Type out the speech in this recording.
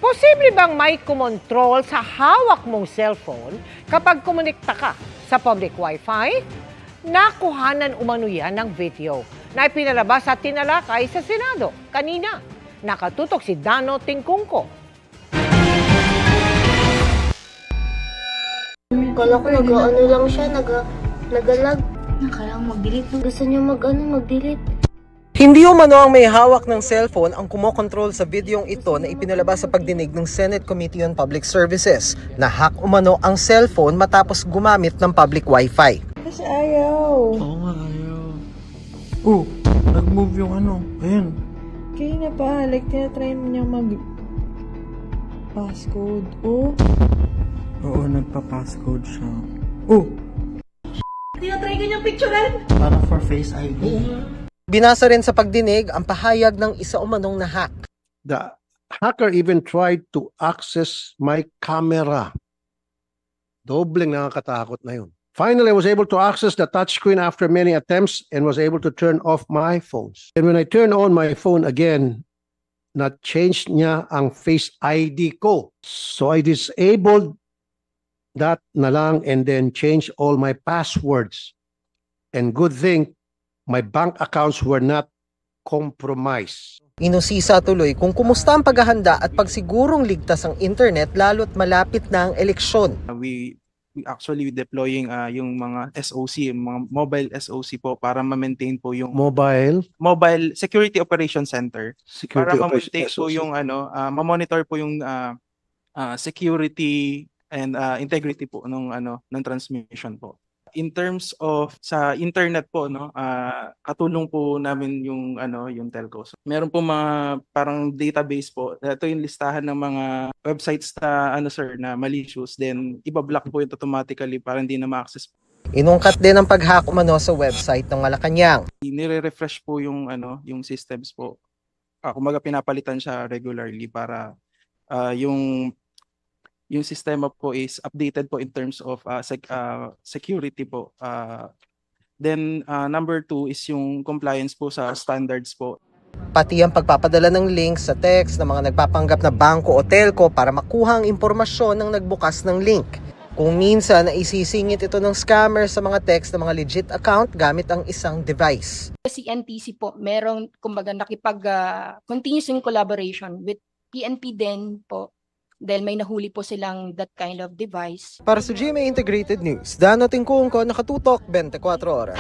Posible bang may kumontrol sa hawak mong cellphone kapag kumonekta ka sa public Wi-Fi? Nakuhanan umano yan ng video na ipinalabas at tinalakay sa Senado kanina. Nakatutok si Dano Tingkungko. Kala ko nag-ano lang siya, nag-lag. Kailangan mag-delete. Gusto niya mag-delete. Hindi umano ang may hawak ng cellphone ang kumokontrol sa videong ito na ipinalabas sa pagdinig ng Senate Committee on Public Services. Na-hack umano ang cellphone matapos gumamit ng public Wi-Fi. Kasi ayaw. Oo nga, ayaw. Oh, nag-move yung ano. Ayan. Kaya na pa, like tinatry mo niya passcode. Oh. Oo, nagpa-passcode siya. Oh! Tinatry ka niyang picturean. Para for Face ID. Binasa rin sa pagdinig ang pahayag ng isa umanong na-hack. The hacker even tried to access my camera. Dobleng nakakatakot na yun. Finally, I was able to access the touchscreen after many attempts and was able to turn off my phones. And when I turned on my phone again, na-change niya ang Face ID ko. So I disabled that na lang and then change all my passwords. And good thing, my bank accounts were not compromised. Inusisa tuloy kung kumusta ang paghahanda at pagsigurong ligtas ang internet lalo't malapit na ang eleksyon. We actually deploying yung mga SOC, mga mobile SOC po para ma-maintain po yung Mobile Security Operations Center. Para ma-maintain po yung ma-monitor po yung security and integrity po ng transmission po. In terms of sa internet po katulong po namin yung telco. So, meron po mga parang database po. Ito yung listahan ng mga websites na na malicious, then ibablock po yung automatically para hindi na ma-access. Inungkat din ang pag-hack umano sa website ng Malacanang. Nire-refresh po yung yung systems po. Kumbaga pinapalitan siya regularly para yung sistema po is updated po in terms of security po. Then number 2 is yung compliance po sa standards po. Pati ang pagpapadala ng links sa text ng mga nagpapanggap na bangko o telco para makuha ang impormasyon ng nagbukas ng link. Kung minsan na isisingit ito ng scammer sa mga text ng mga legit account gamit ang isang device. Si NTC po, merong kumbaga continuous in collaboration with PNP din po. Dahil may nahuli po silang that kind of device. Para sa GMA Integrated News, Dano Tingkungko, nakatutok 24 oras.